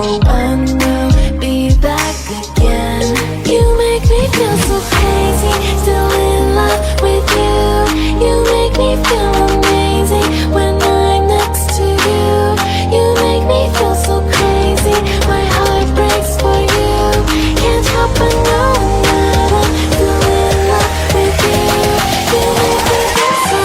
and we'll be back again. You make me feel so crazy, still in love with you. You make me feel amazing when I'm next to you. You make me feel so crazy, my heart breaks for you. Can't help but know that I'm still in love with you. You make me feel so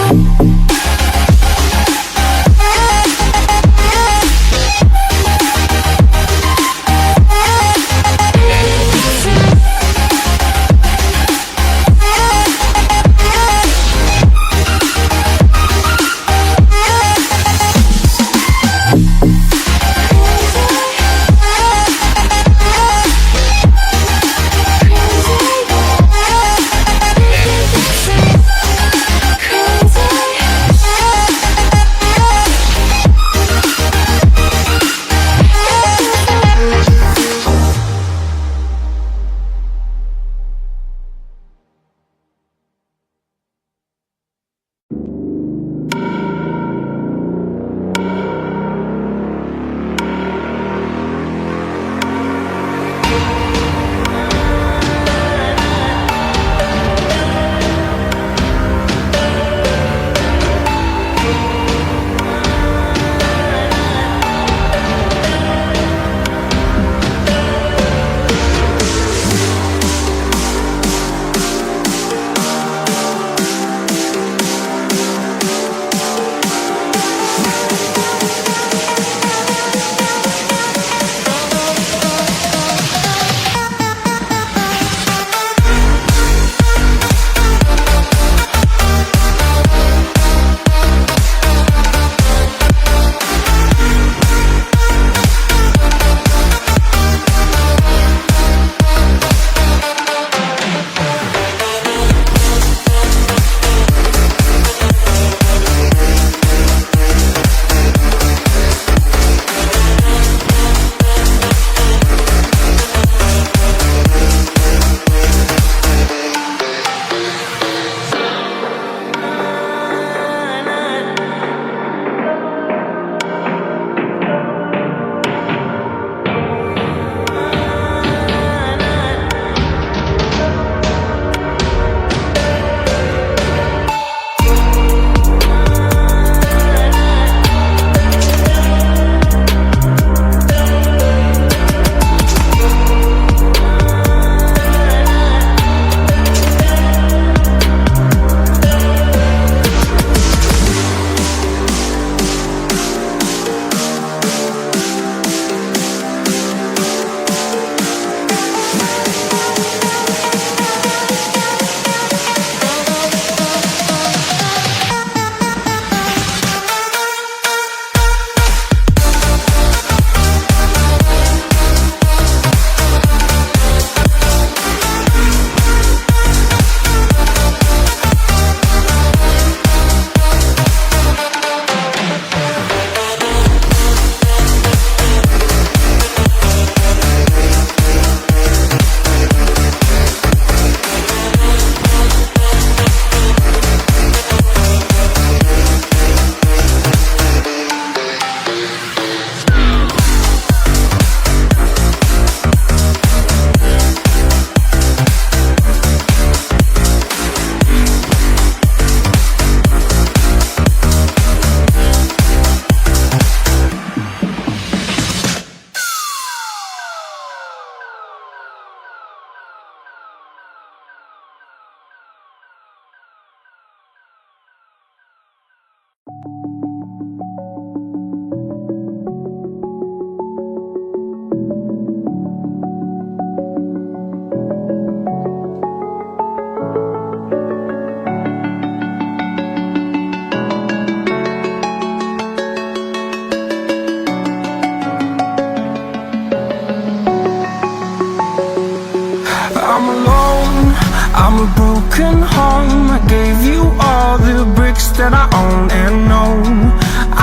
I'm a broken home. I gave you all the bricks that I own and know.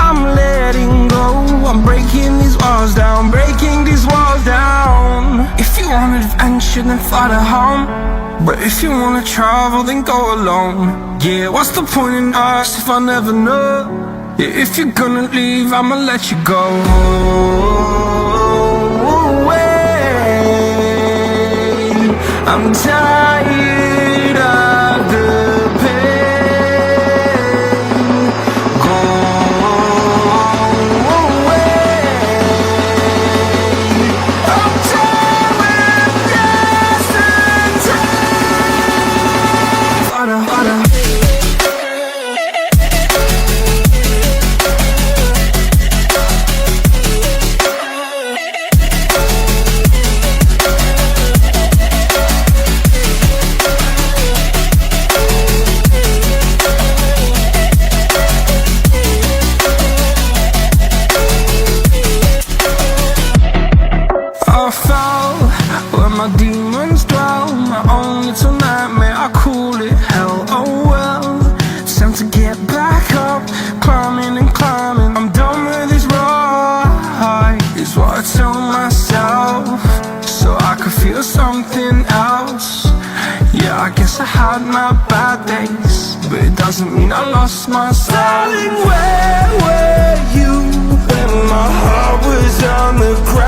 I'm letting go. I'm breaking these walls down, breaking these walls down. If you want adventure, then fly to home. But if you wanna travel, then go alone. Yeah, what's the point in us if I never know? Yeah, if you're gonna leave, I'ma let you go. I'm tired of the pain. Go away. I'm tired of yesterday. Harder, harder. I fell where my demons dwell. My own little nightmare, I call it hell. Oh well, it's time to get back up. Climbing and climbing, I'm done with this ride, is what I tell myself, so I could feel something else. Yeah, I guess I had my bad days, but it doesn't mean I lost myself. Darling, where were you when my heart was on the ground?